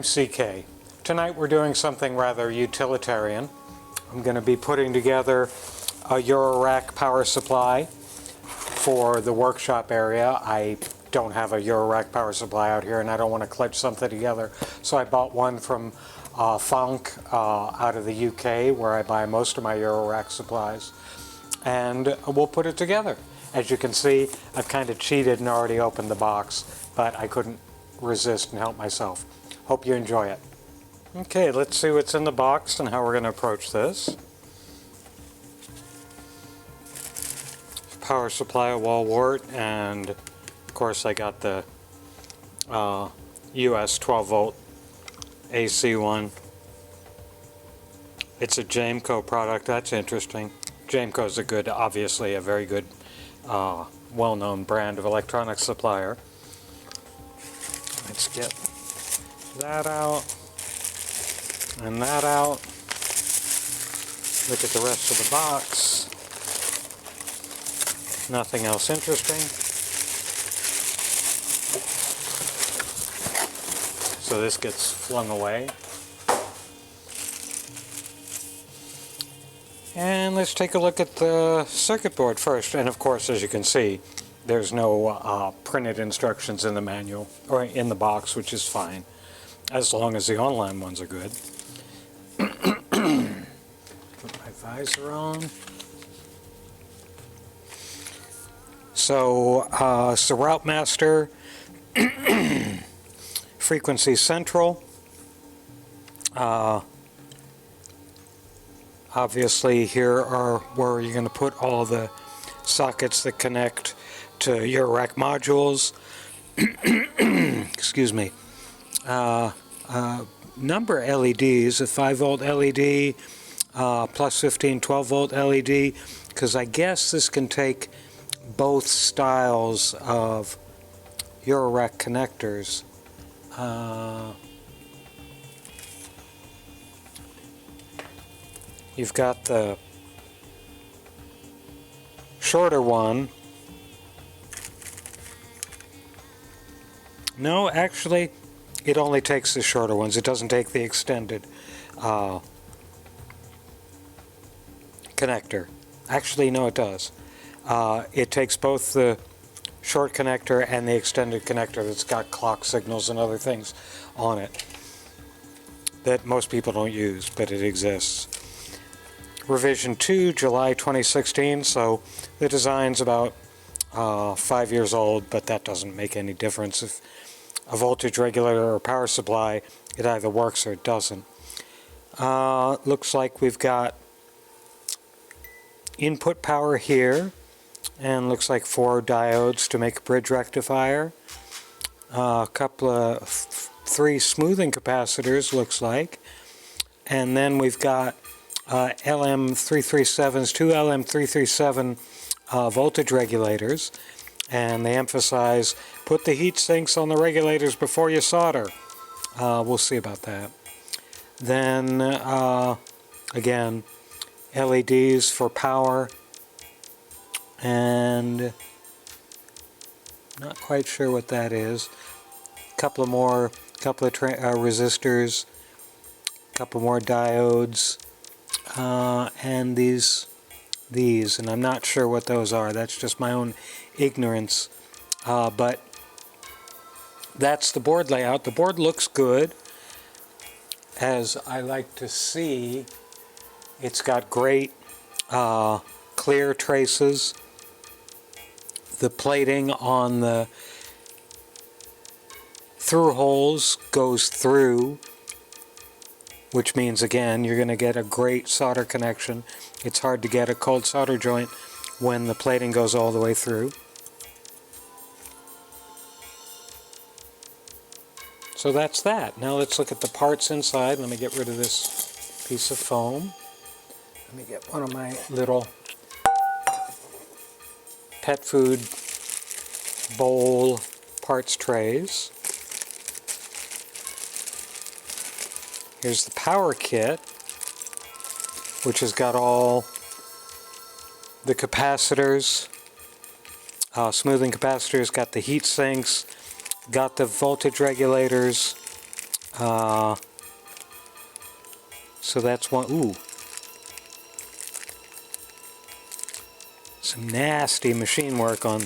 I'm CK. Tonight we're doing something rather utilitarian. I'm going to be putting together a Eurorack power supply for the workshop area. I don't have a Eurorack power supply out here and I don't want to clutch something together, so I bought one from Thonk out of the UK, where I buy most of my Eurorack supplies, and we'll put it together. As you can see, I've kind of cheated and already opened the box, but I couldn't resist and help myself. Hope you enjoy it. Okay, let's see what's in the box and how we're going to approach this. Power supply, a wall wart, and of course I got the US 12 volt AC one. It's a Jameco product. That's interesting. Jameco's obviously a very good, well-known brand of electronics supplier. Let's get that out and that out. Look at the rest of the box. Nothing else interesting. So this gets flung away. And let's take a look at the circuit board first. And of course, as you can see, there's no printed instructions in the manual or in the box, which is fine, as long as the online ones are good. Put my visor on. So it's the Routemaster Frequency Central. Obviously, here are where you're going to put all the sockets that connect to Eurorack modules. Excuse me. Number LEDs, a 5 volt LED, plus 15 12 volt LED, because I guess this can take both styles of Eurorack connectors. You've got the shorter one. No, actually, it only takes the shorter ones. It doesn't take the extended connector. Actually, no, it does. It takes both the short connector and the extended connector that's got clock signals and other things on it that most people don't use, but it exists. Revision 2, July 2016, so the design's about 5 years old, but that doesn't make any difference. If a voltage regulator or power supply, it either works or it doesn't. Looks like we've got input power here, and looks like 4 diodes to make a bridge rectifier. A couple of 3 smoothing capacitors, looks like. And then we've got LM337s, 2 LM337 voltage regulators. And they emphasize, put the heat sinks on the regulators before you solder. We'll see about that. Then, again, LEDs for power. And not quite sure what that is. Couple of resistors, couple more diodes, and these, and I'm not sure what those are. That's just my own ignorance. But that's the board layout. The board looks good, as I like to see. It's got great clear traces. The plating on the through holes goes through, which means, again, you're going to get a great solder connection. It's hard to get a cold solder joint when the plating goes all the way through. So that's that. Now let's look at the parts inside. Let me get rid of this piece of foam. Let me get one of my little pet food bowl parts trays. Here's the power kit, which has got all the capacitors, smoothing capacitors, got the heat sinks, got the voltage regulators, So that's one. Ooh. Some nasty machine work on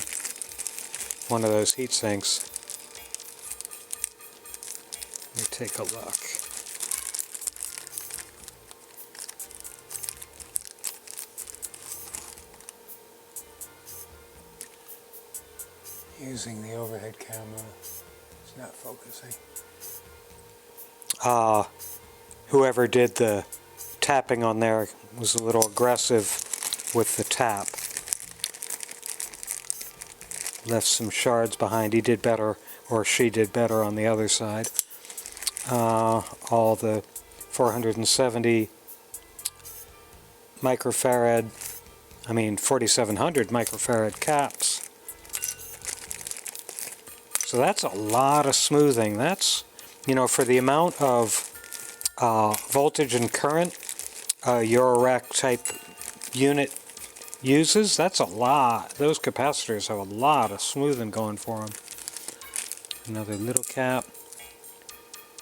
one of those heat sinks. Let me take a look. Using the overhead camera, it's not focusing. Whoever did the tapping on there was a little aggressive with the tap. Left some shards behind. He did better, or she did better on the other side. All the 470 microfarad, 4700 microfarad caps. So that's a lot of smoothing. That's, for the amount of voltage and current a Eurorack type unit uses, that's a lot. Those capacitors have a lot of smoothing going for them. Another little cap,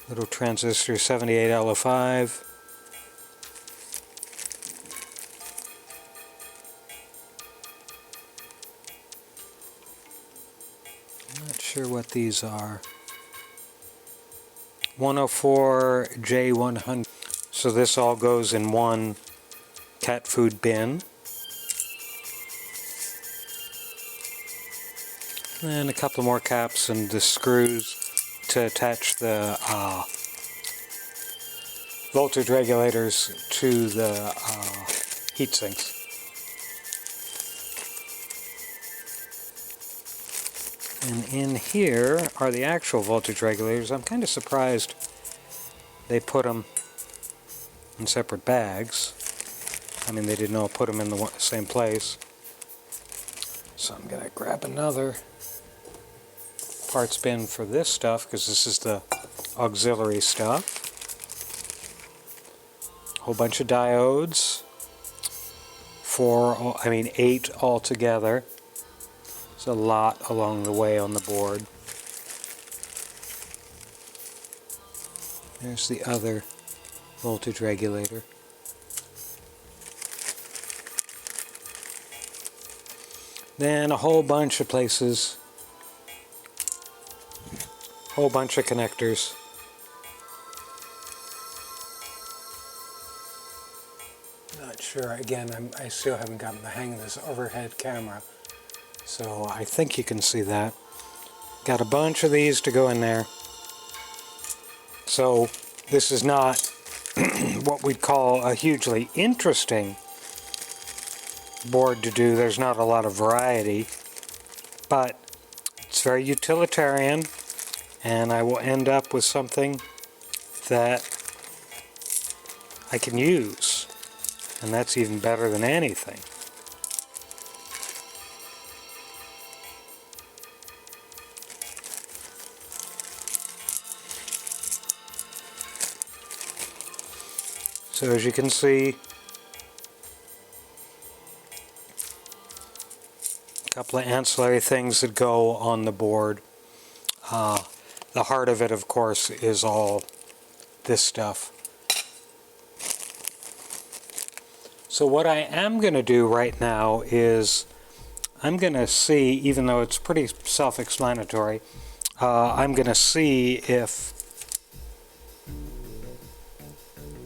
little transistor 78LO5. I'm not sure what these are. 104J100. So this all goes in one cat food bin. And a couple more caps and the screws to attach the voltage regulators to the heat sinks. And in here are the actual voltage regulators. I'm kind of surprised they put them in separate bags. They didn't all put them in the same place. So I'm going to grab another parts bin for this stuff, because this is the auxiliary stuff. A whole bunch of diodes. 8 altogether. There's a lot along the way on the board. There's the other voltage regulator. Then a whole bunch of places, whole bunch of connectors. Not sure, again, I still haven't gotten the hang of this overhead camera, so I think you can see that. Got a bunch of these to go in there. So this is not what we'd call a hugely interesting board to do. There's not a lot of variety, but it's very utilitarian, and I will end up with something that I can use, and that's even better than anything. So as you can see, a couple of ancillary things that go on the board. The heart of it, of course, is all this stuff. So what I am going to do right now is I'm going to see, even though it's pretty self-explanatory, I'm going to see if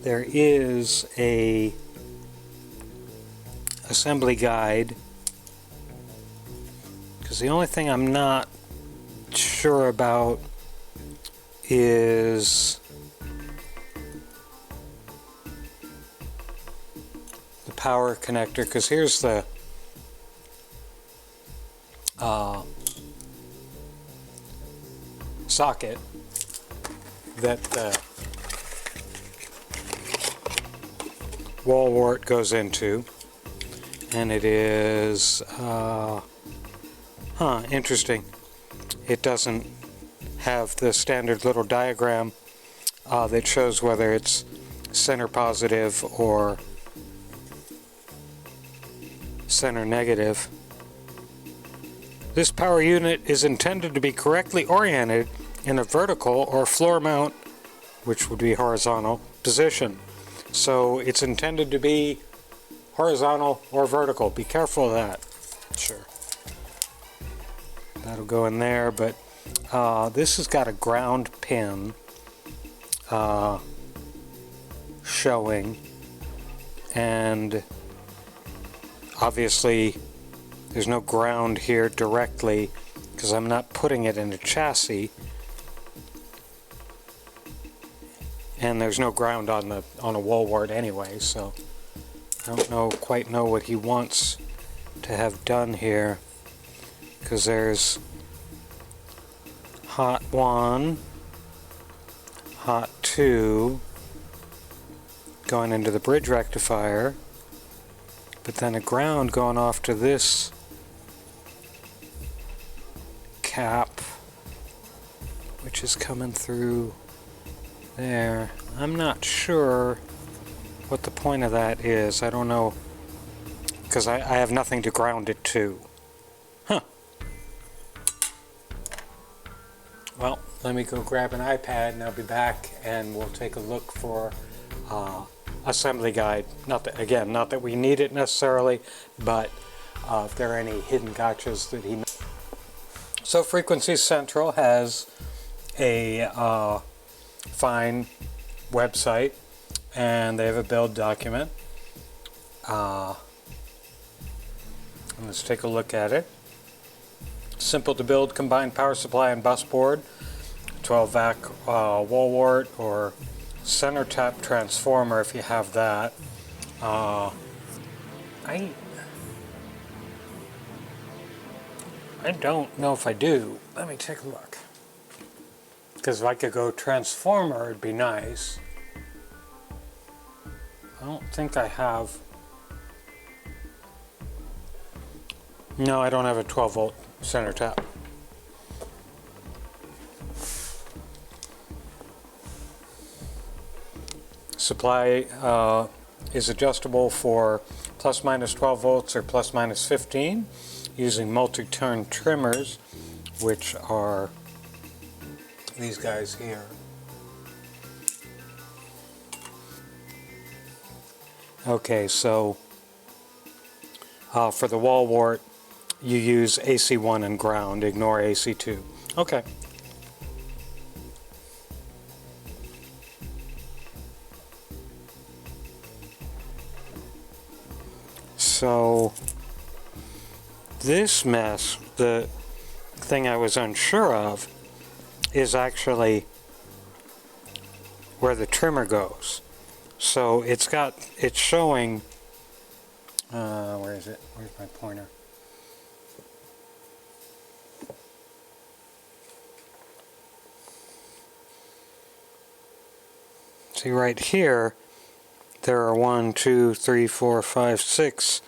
there is a assembly guide, because the only thing I'm not sure about is the power connector, because here's the socket that the wall wart goes into, and it is interesting. It doesn't have the standard little diagram that shows whether it's center positive or center negative. This power unit is intended to be correctly oriented in a vertical or floor mount which would be horizontal position. So it's intended to be horizontal or vertical. Be careful of that. Sure. That'll go in there, but this has got a ground pin showing, and obviously there's no ground here directly because I'm not putting it in a chassis, and there's no ground on a wall wart anyway, so I don't quite know what he wants to have done here, because there's hot 1, hot 2 going into the bridge rectifier, but then a ground going off to this cap, which is coming through there. I'm not sure what the point of that is. I don't know, because I have nothing to ground it to. Huh. Well, let me go grab an iPad and I'll be back, and we'll take a look for assembly guide. Not that we need it necessarily, but if there are any hidden gotchas that he. So Frequency Central has a fine website, and they have a build document. Let's take a look at it. Simple to build combined power supply and bus board, 12 vac wall wart or center tap transformer if you have that. I don't know if I do. Let me take a look. Because if I could go transformer, it'd be nice. I don't think I have. No, I don't have a 12 volt center tap. Supply is adjustable for plus minus 12 volts or plus minus 15 using multi-turn trimmers, which are these guys here. Okay, so for the wall wart, you use AC1 and ground, ignore AC2. Okay. So this mess, the thing I was unsure of, is actually where the trimmer goes. So it's showing, where is it? Where's my pointer? See right here, there are 1, 2, 3, 4, 5, 6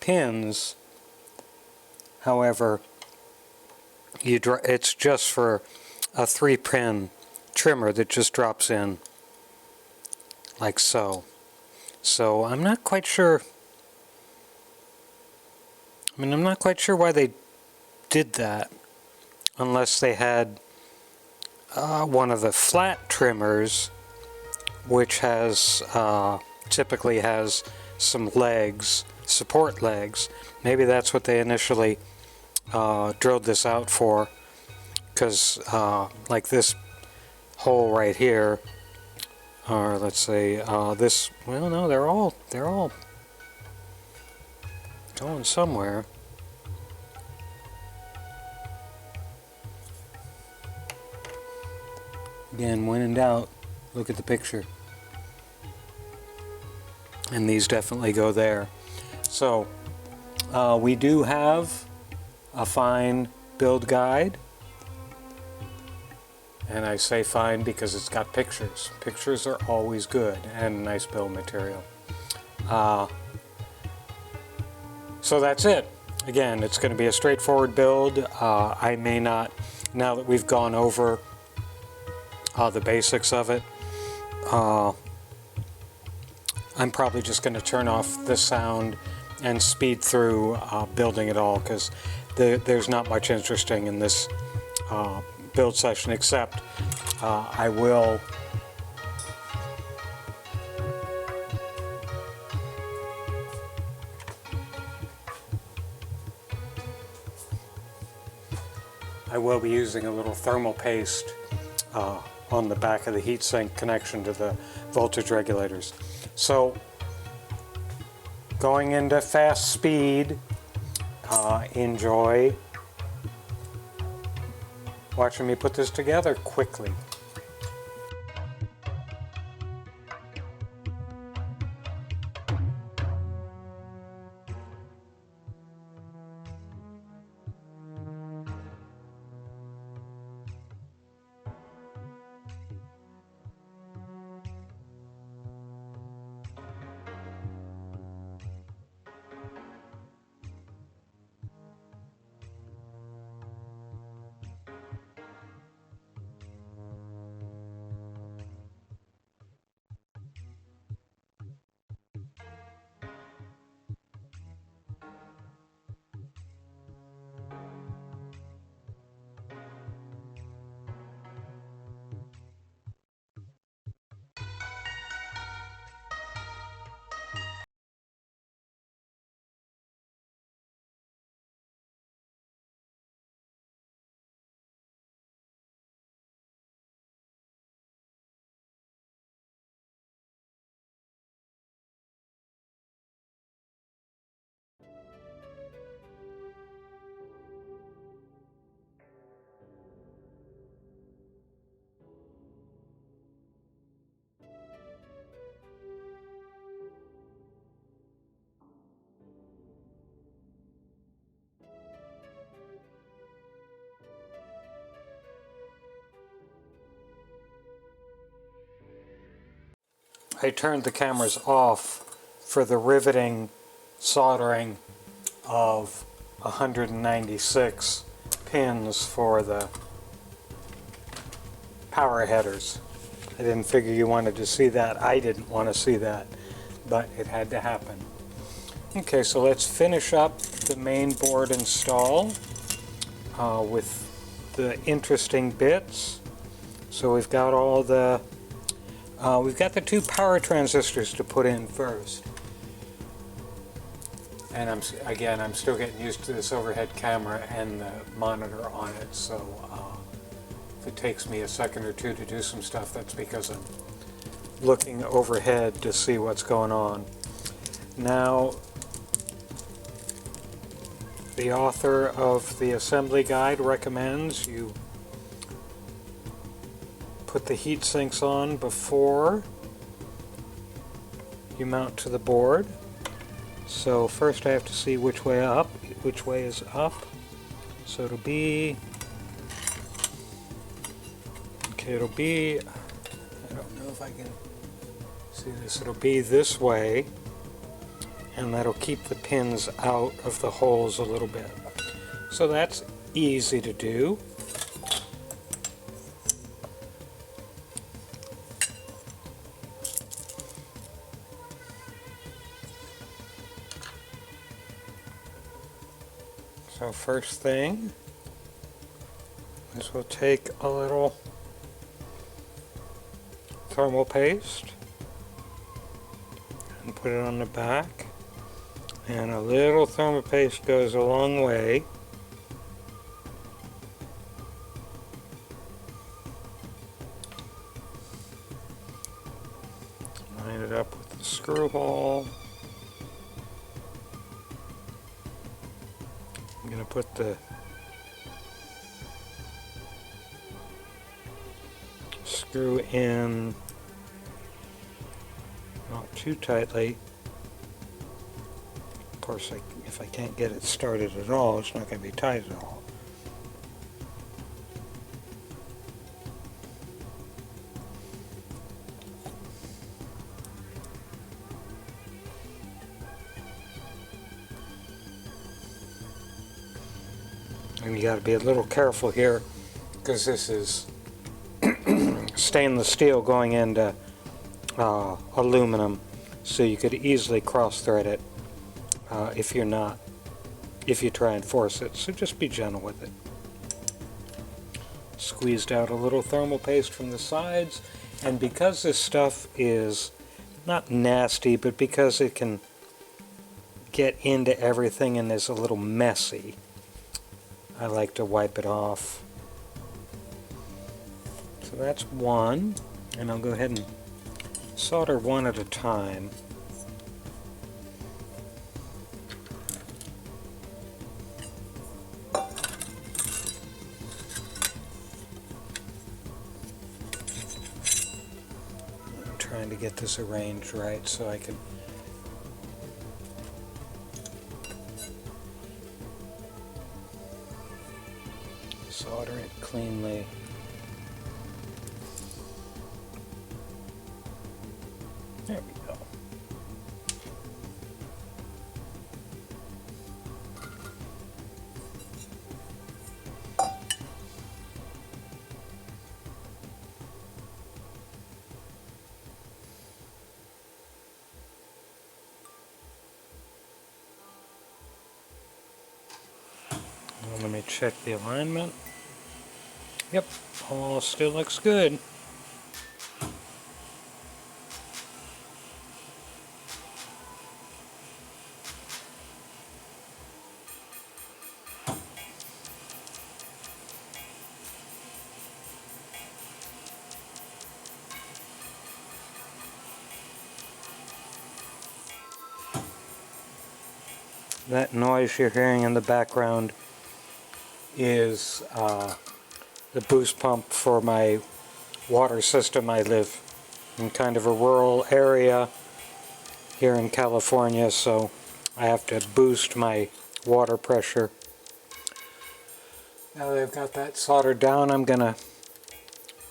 pins. However, it's just for a 3-pin trimmer that just drops in like so. So I'm not quite sure. I'm not quite sure why they did that, unless they had one of the flat trimmers, which has typically has some legs, support legs. Maybe that's what they initially drilled this out for, because like this hole right here, or let's say this. Well, no, they're all going somewhere. Again, when in doubt, look at the picture. And these definitely go there. So we do have a fine build guide, and I say fine because it's got pictures. Pictures are always good, and nice build material. So that's it. Again, it's going to be a straightforward build. I may not, now that we've gone over the basics of it, I'm probably just going to turn off the sound and speed through building it all, because there's not much interesting in this build session, except I will be using a little thermal paste on the back of the heatsink connection to the voltage regulators. So going into fast speed, enjoy watching me put this together quickly. I turned the cameras off for the riveting soldering of 196 pins for the power headers. I didn't figure you wanted to see that. I didn't want to see that, but it had to happen. Okay, so let's finish up the main board install with the interesting bits. So we've got all the we've got the two power transistors to put in first. And I'm still getting used to this overhead camera and the monitor on it, so if it takes me a second or two to do some stuff, that's because I'm looking overhead to see what's going on. Now, the author of the assembly guide recommends you put the heat sinks on before you mount to the board. So first I have to see which way is up. So it'll be, I don't know if I can see this, it'll be this way, and that'll keep the pins out of the holes a little bit. So that's easy to do. So first thing is we'll take a little thermal paste and put it on the back, and a little thermal paste goes a long way. Line it up with the screw hole. I'm going to put the screw in not too tightly. Of course, if I can't get it started at all, it's not going to be tight at all. And you got to be a little careful here because this is stainless steel going into aluminum, so you could easily cross thread it if you try and force it. So just be gentle with it. Squeezed out a little thermal paste from the sides, and because this stuff is not nasty, but because it can get into everything and is a little messy, I like to wipe it off. So that's one, and I'll go ahead and solder one at a time. I'm trying to get this arranged right so I can solder it cleanly. There we go. Well, let me check the alignment. Yep, all still looks good. That noise you're hearing in the background is the boost pump for my water system. I live in kind of a rural area here in California, so I have to boost my water pressure. Now that I've got that soldered down, I'm going to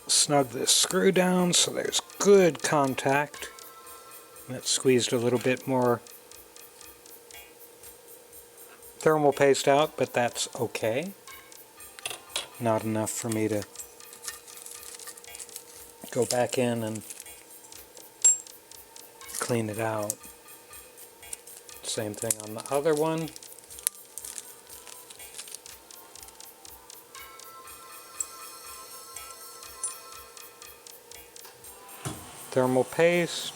snug this screw down so there's good contact. That squeezed a little bit more thermal paste out, but that's okay. Not enough for me to go back in and clean it out. Same thing on the other one. Thermal paste.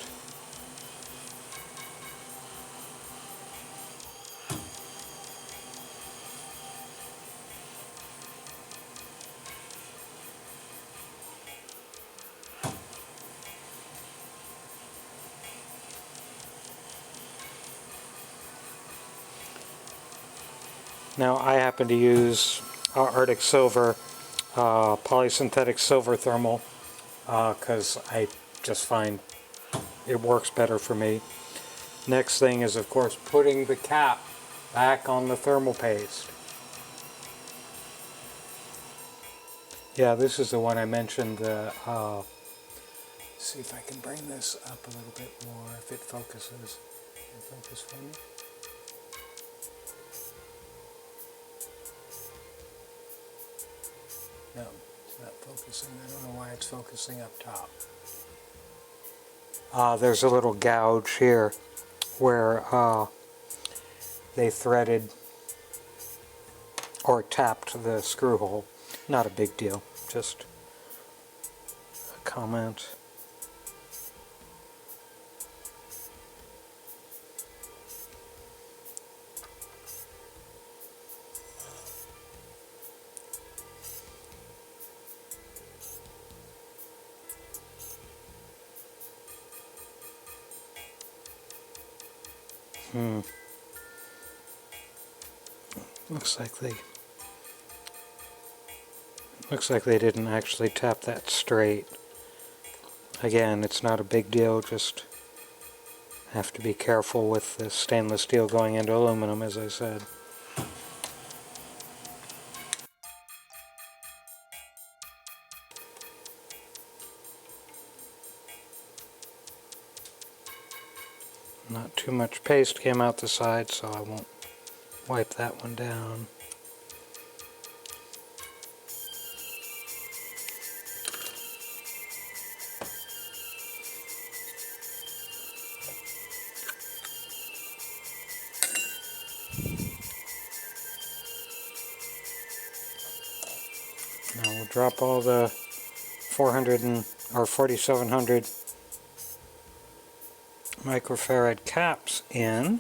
Now I happen to use Arctic Silver, polysynthetic silver thermal, because I just find it works better for me. Next thing is, of course, putting the cap back on the thermal paste. Yeah, this is the one I mentioned. See if I can bring this up a little bit more, if it focuses. Can it focus for me? No, it's not focusing. I don't know why it's focusing up top. There's a little gouge here where they threaded or tapped the screw hole. Not a big deal, just a comment. Looks like they didn't actually tap that straight. Again, it's not a big deal, just have to be careful with the stainless steel going into aluminum, as I said. Not too much paste came out the side, so I won't wipe that one down. Now we'll drop all the 4700 microfarad caps in.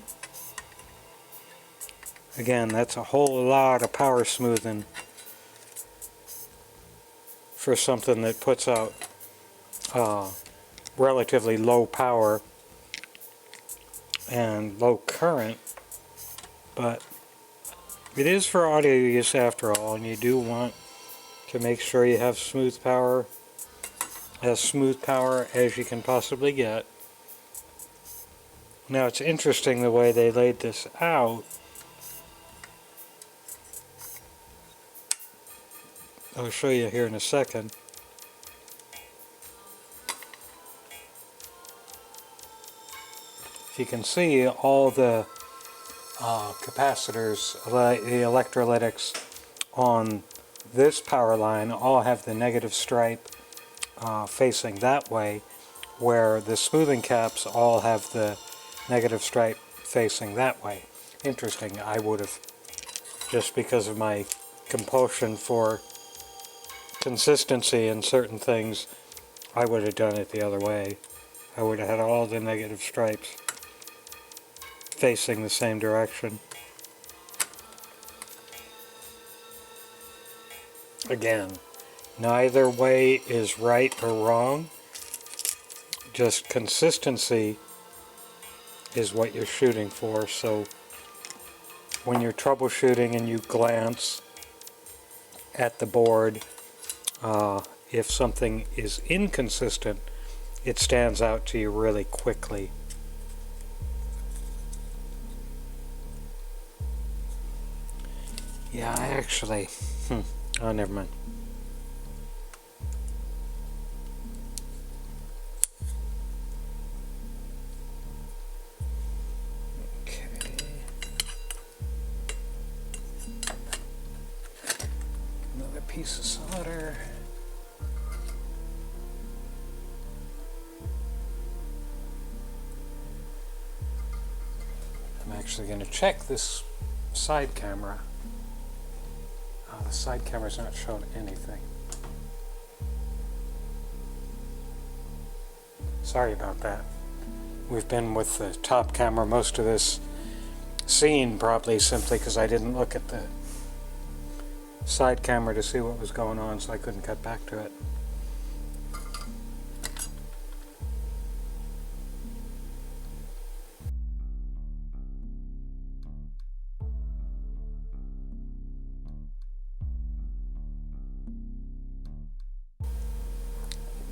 Again, that's a whole lot of power smoothing for something that puts out relatively low power and low current, but it is for audio use after all, and you do want to make sure you have smooth power, as smooth power as you can possibly get. Now it's interesting the way they laid this out. I'll show you here in a second. If you can see, all the capacitors, the electrolytics on this power line all have the negative stripe facing that way, where the smoothing caps all have the negative stripe facing that way. Interesting. I would have, just because of my compulsion for consistency in certain things, I would have done it the other way. I would have had all the negative stripes facing the same direction. Again, neither way is right or wrong. Just consistency is what you're shooting for. So when you're troubleshooting and you glance at the board, if something is inconsistent, it stands out to you really quickly. Yeah, I actually... Oh, never mind. Okay. Another piece of solder. I'm actually going to check this side camera. The side camera's not showing anything. Sorry about that. We've been with the top camera most of this scene, probably simply because I didn't look at the side camera to see what was going on, so I couldn't cut back to it.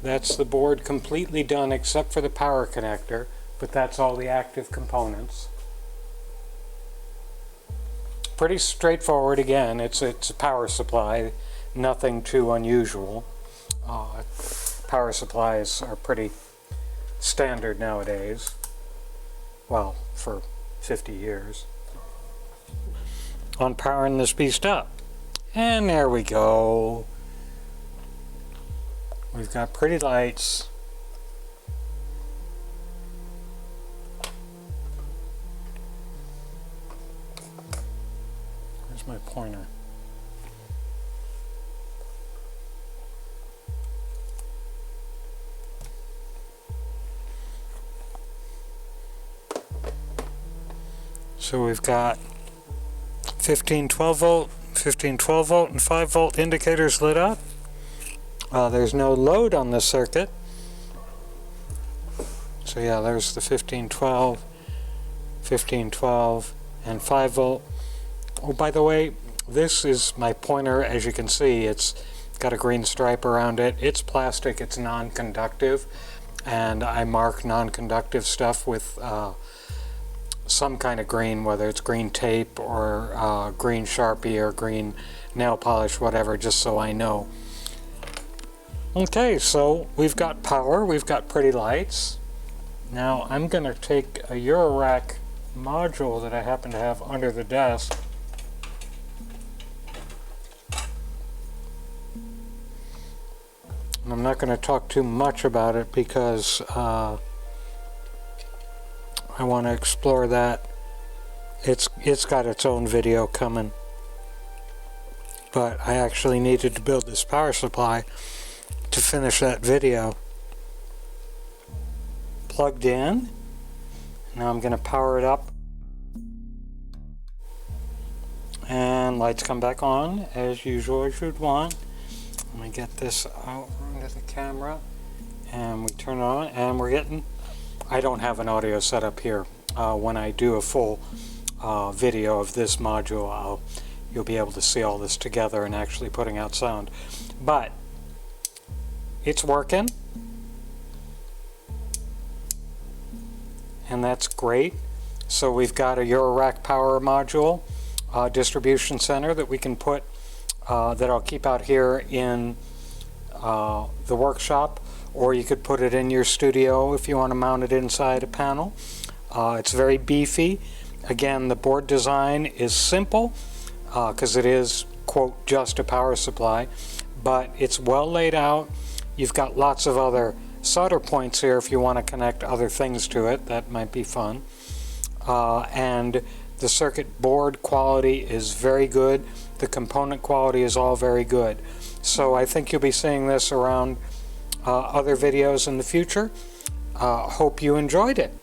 That's the board completely done except for the power connector, but that's all the active components. Pretty straightforward. Again, it's a power supply, nothing too unusual. Power supplies are pretty standard nowadays. Well, for 50 years. On powering this beast up. And there we go. We've got pretty lights. Where's my pointer? So we've got 15 12 volt, 15 12 volt, and 5 volt indicators lit up. There's no load on this circuit. So yeah, there's the 1512, 1512, and 5 volt. Oh, by the way, this is my pointer. As you can see, it's got a green stripe around it. It's plastic, it's non-conductive, and I mark non-conductive stuff with some kind of green, whether it's green tape or green Sharpie or green nail polish, whatever, just so I know. Okay, so we've got power, we've got pretty lights. Now I'm going to take a Eurorack module that I happen to have under the desk. And I'm not going to talk too much about it because I want to explore that. It's got its own video coming. but I actually needed to build this power supply to finish that video. Plugged in. Now I'm going to power it up. And lights come back on as usual as you'd want. Let me get this out into the camera. And we turn it on and we're getting... I don't have an audio setup here. When I do a full video of this module, you'll be able to see all this together and actually putting out sound. But it's working. And that's great. So we've got a Eurorack power module distribution center that we can put, that I'll keep out here in the workshop, or you could put it in your studio if you want to mount it inside a panel. It's very beefy. Again, the board design is simple because it is, quote, just a power supply, but it's well laid out. You've got lots of other solder points here if you want to connect other things to it. That might be fun. And the circuit board quality is very good. The component quality is all very good. So I think you'll be seeing this around other videos in the future. Hope you enjoyed it.